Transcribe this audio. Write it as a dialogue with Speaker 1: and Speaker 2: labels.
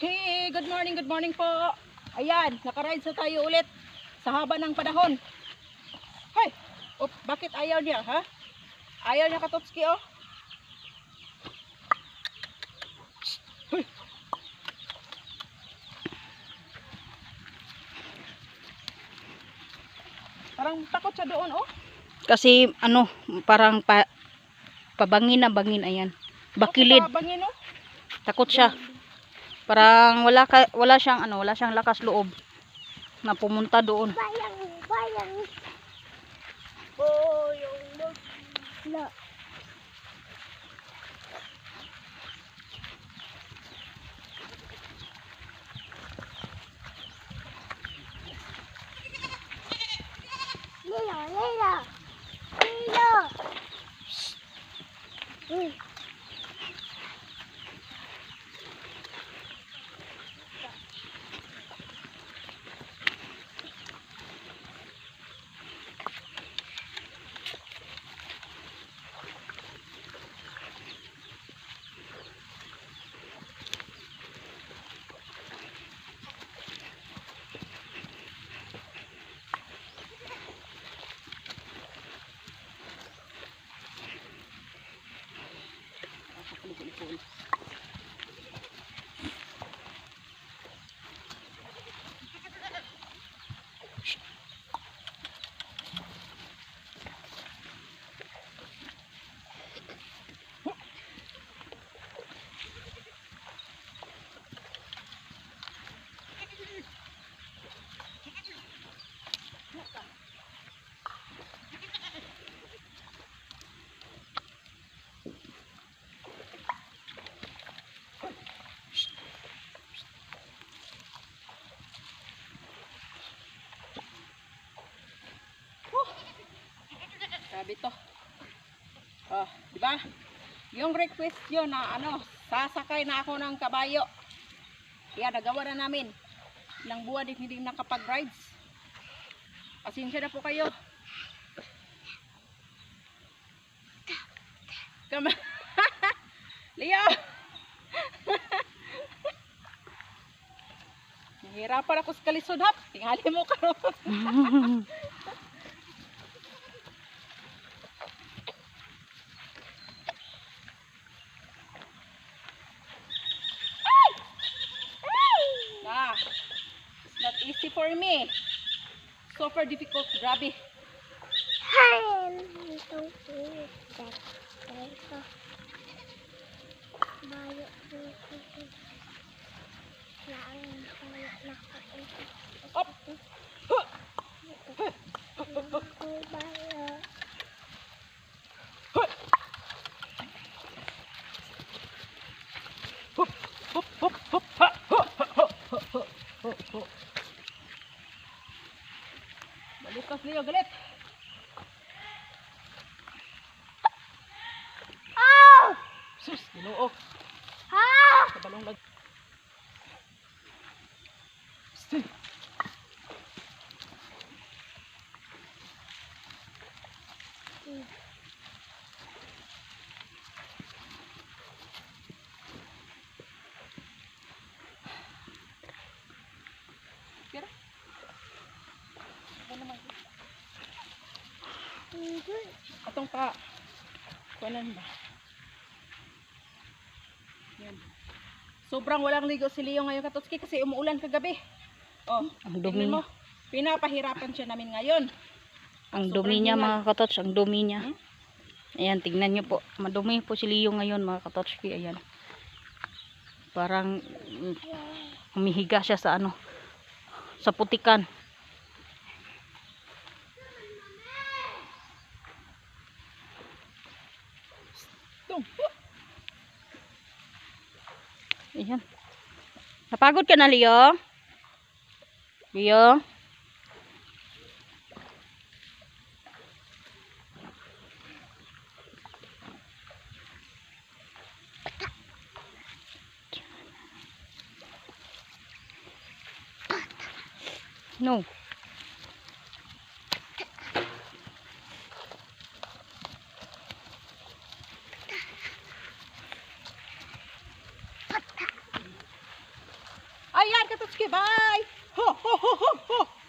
Speaker 1: Hey, good morning po. Ayan, nakaride sa tayo ulit sa haba ng panahon. Hey, bakit ayaw niya, ha? Ayaw niya Katotski, oh. Hey. Parang takot siya doon, oh.
Speaker 2: Kasi ano, parang pabangin na bangin, ayan. Bakilid.
Speaker 1: Pabangin, oh.
Speaker 2: Takot siya. Parang wala siyang lakas loob na pumunta doon.
Speaker 3: Bayang. Oh, yung magla. Lila.
Speaker 1: Sabi to. Oh, di ba? Yung request yun na sasakay na ako ng kabayo. Kaya nagawa na namin. Ilang buwan din hindi nakapag-rides. Pasensya na po kayo. Come on. Leo! Nahirapan ako sa kalisod, hap. Tingali mo ka. It's not easy for me. Super difficult. Grabe. Up. Balikas Leo, galit. Sus, ginoo. Kabalong lag. Stay. Kira. Ano naman? Atong pa. Kuanan ba? Yan. Sobrang walang ligo si Leo ngayon Katotski kasi umuulan kagabi. Oh,
Speaker 2: Ang dumi
Speaker 1: tingnan mo. Pinapahirapan siya namin ngayon.
Speaker 2: Ang
Speaker 1: Sobrang
Speaker 2: dumi niya,
Speaker 1: hingal.
Speaker 2: mga katots, ang dumi niya.
Speaker 1: Hmm?
Speaker 2: Ayan, tingnan niyo po. Madumi po si Leo ngayon, mga katotski. Ayan. Parang humihiga siya sa sa putikan. Ayan. Napagod ka na, Leo? Leo? No.
Speaker 1: Katotski. Bye! Ho, ho, ho, ho, ho!